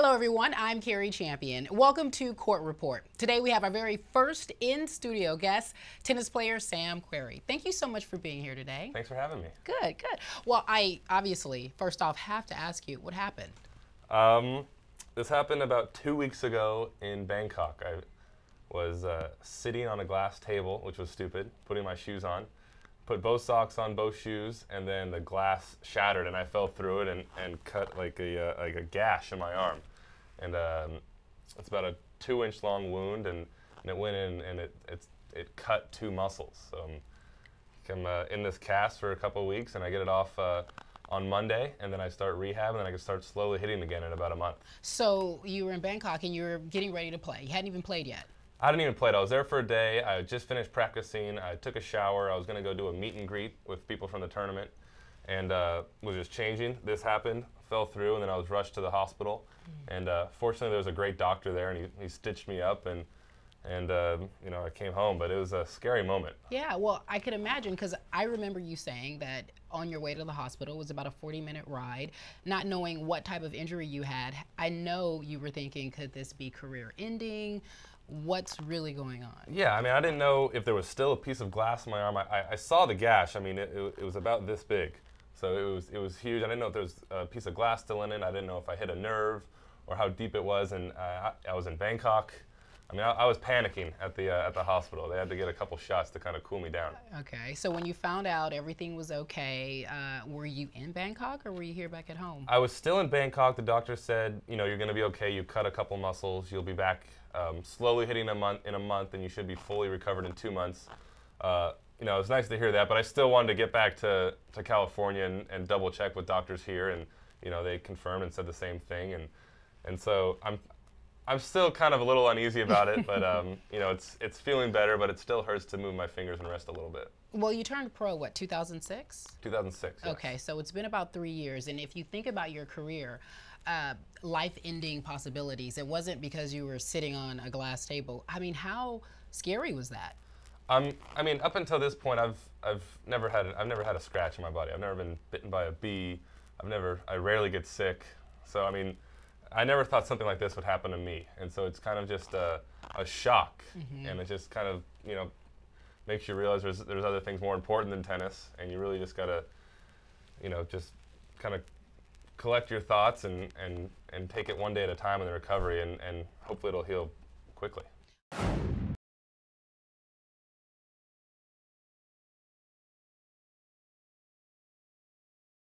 Hello everyone, I'm Querrey Champion. Welcome to Court Report. Today we have our very first in-studio guest, tennis player Sam Querrey. Thank you so much for being here today. Thanks for having me. Good, good. Well, I obviously, first off, have to ask you, what happened? This happened about 2 weeks ago in Bangkok. I was sitting on a glass table, which was stupid, putting my shoes on, put both socks on both shoes, and then the glass shattered and I fell through it and cut like a gash in my arm. And it's about a 2-inch long wound, and it went in and it cut 2 muscles. So I'm in this cast for a couple of weeks, and I get it off on Monday, and then I start rehab, and then I can start slowly hitting again in about a month. So you were in Bangkok and you were getting ready to play. You hadn't even played yet. I didn't even play it. I was there for a day. I just finished practicing. I took a shower. I was going to go do a meet and greet with people from the tournament, and was just changing. This happened, fell through, and then I was rushed to the hospital. And fortunately, there was a great doctor there, and he stitched me up, and you know, I came home. But it was a scary moment. Yeah, well, I could imagine, because I remember you saying that on your way to the hospital, it was about a 40-minute ride, not knowing what type of injury you had. I know you were thinking, could this be career-ending? What's really going on? Yeah, I mean, I didn't know if there was still a piece of glass in my arm. I saw the gash. I mean, it was about this big, so it was huge. I didn't know if there was a piece of glass still in it. I didn't know if I hit a nerve or how deep it was. And I was in Bangkok. I mean, I was panicking at the hospital. They had to get a couple shots to kind of cool me down. Okay, so when you found out everything was okay, were you in Bangkok or were you here back at home? I was still in Bangkok. The doctor said, you know, you're going to be okay. You cut a couple muscles. You'll be back slowly hitting in a month, and you should be fully recovered in 2 months. You know, it was nice to hear that, but I still wanted to get back to California and double check with doctors here, and you know, they confirmed and said the same thing, and so I'm still kind of a little uneasy about it, but you know, it's feeling better, but it still hurts to move my fingers and rest a little bit. Well, you turned pro, what, 2006? 2006, yes. Okay, so it's been about 3 years, and if you think about your career, life-ending possibilities, it wasn't because you were sitting on a glass table. I mean, how scary was that? I mean, up until this point, I've never had a scratch in my body. I've never been bitten by a bee. I rarely get sick. So I mean, I never thought something like this would happen to me, and so it's kind of just a shock, and it just kind of, you know, makes you realize there's other things more important than tennis, and you really just gotta, you know, just kind of collect your thoughts and take it one day at a time in the recovery, and hopefully it'll heal quickly.